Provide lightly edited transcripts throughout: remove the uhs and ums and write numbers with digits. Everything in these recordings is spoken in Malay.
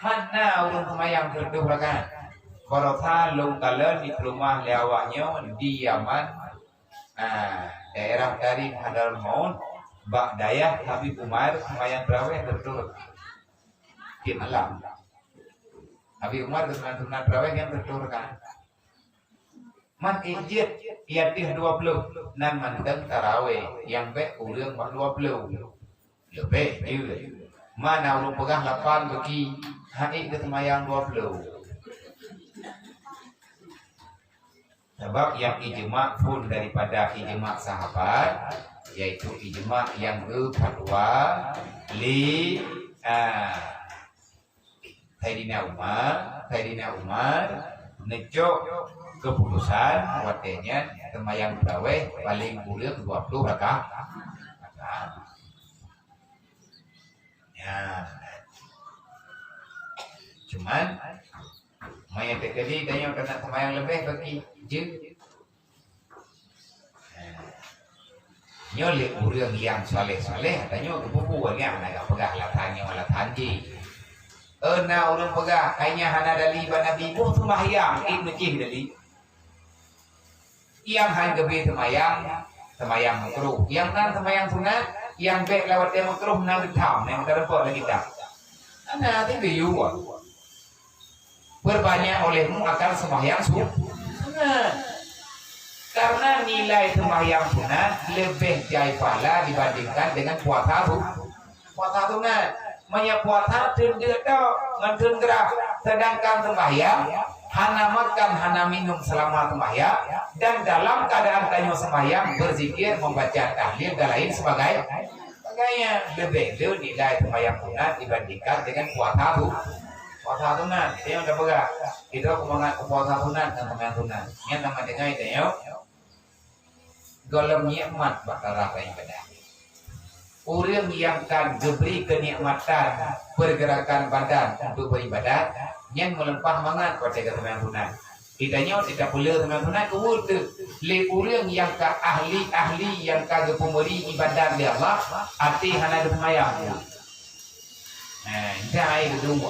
mana urung semayang berdua rakaat. Kalau lung kalian di rumah lewatnya di Yaman, daerah dari Hadar Maun, Bak Dayah Habib Umar semayang terawih berdua di malam. Habib Umar sunat terawih yang berdua rakaat. Man ijit iatih 20 nan mandeng tarawih yang baik urang 20 lebih juga mana urang pegah 8 bagi hari ke semayang 20 sebab yang ijma pun daripada ijma sahabat yaitu ijma yang fatwa li Sayyidina Umar ngecok keputusan watenya semayang terawih paling kurang 20 rakaat. Ya. Cuman mayat tekali tanya kena semayang lebih bagi je. Nyoleh kurang yang soleh-soleh tanya ke buku yang agak pegah latanya wala tanji. Orang pegah kayaknya hana dali banabi buh semayang masjid dali. Yang han gebi semayang makruh, yang nan semayang sunat, yang baik lewat dia makruh nang ditam, yang terdapat lagi tak. Ana itu biuah. Berbanyak olehmu akan semayang sunat. Karena nilai semayang sunat lebih jai pahala dibandingkan dengan puasa sunat. Manya puasa tunduk tau, ngantun gerak, sedangkan semayang hana makan, hana minum selama sembahyang dan dalam keadaan tanya sembahyang berzikir, membaca tahlil dan lain sebagainya lebih nilai sembahyang sunat dibandingkan dengan puasa sunat. Dia udah pegang itu kemengat puasa sunat dan sembahyang sunat yang nama dengan itu ya golem nikmat bakal rasa ibadah. Orang yang kan diberi kenikmatan pergerakan badan untuk beribadah yang melempah mangat pada keterangan sunat. Tidaknya tidak boleh keterangan sunat kemudian le orang yang ke ahli yang ke pemberi ibadah di Allah arti hana semayang. Ini air kedua.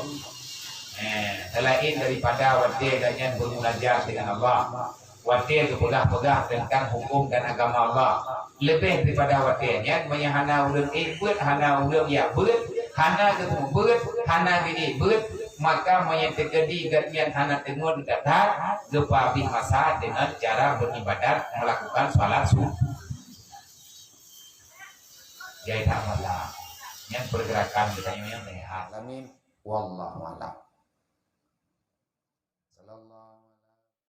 Selain daripada wajib dan bermunajat dengan Allah, wajib berpegang tentang hukum dan agama Allah. Lebih daripada wajibnya menyahana orang ikut, hana orang ya ber, hana ketemu ber, hana gini ber, maka menyertai gadian hana tengok datang gepapi masa dengan cara beribadat melakukan salat subuh. Jadi tak malah yang pergerakan bertanya yang sehat. Amin. Wallahu a'lam. Sallallahu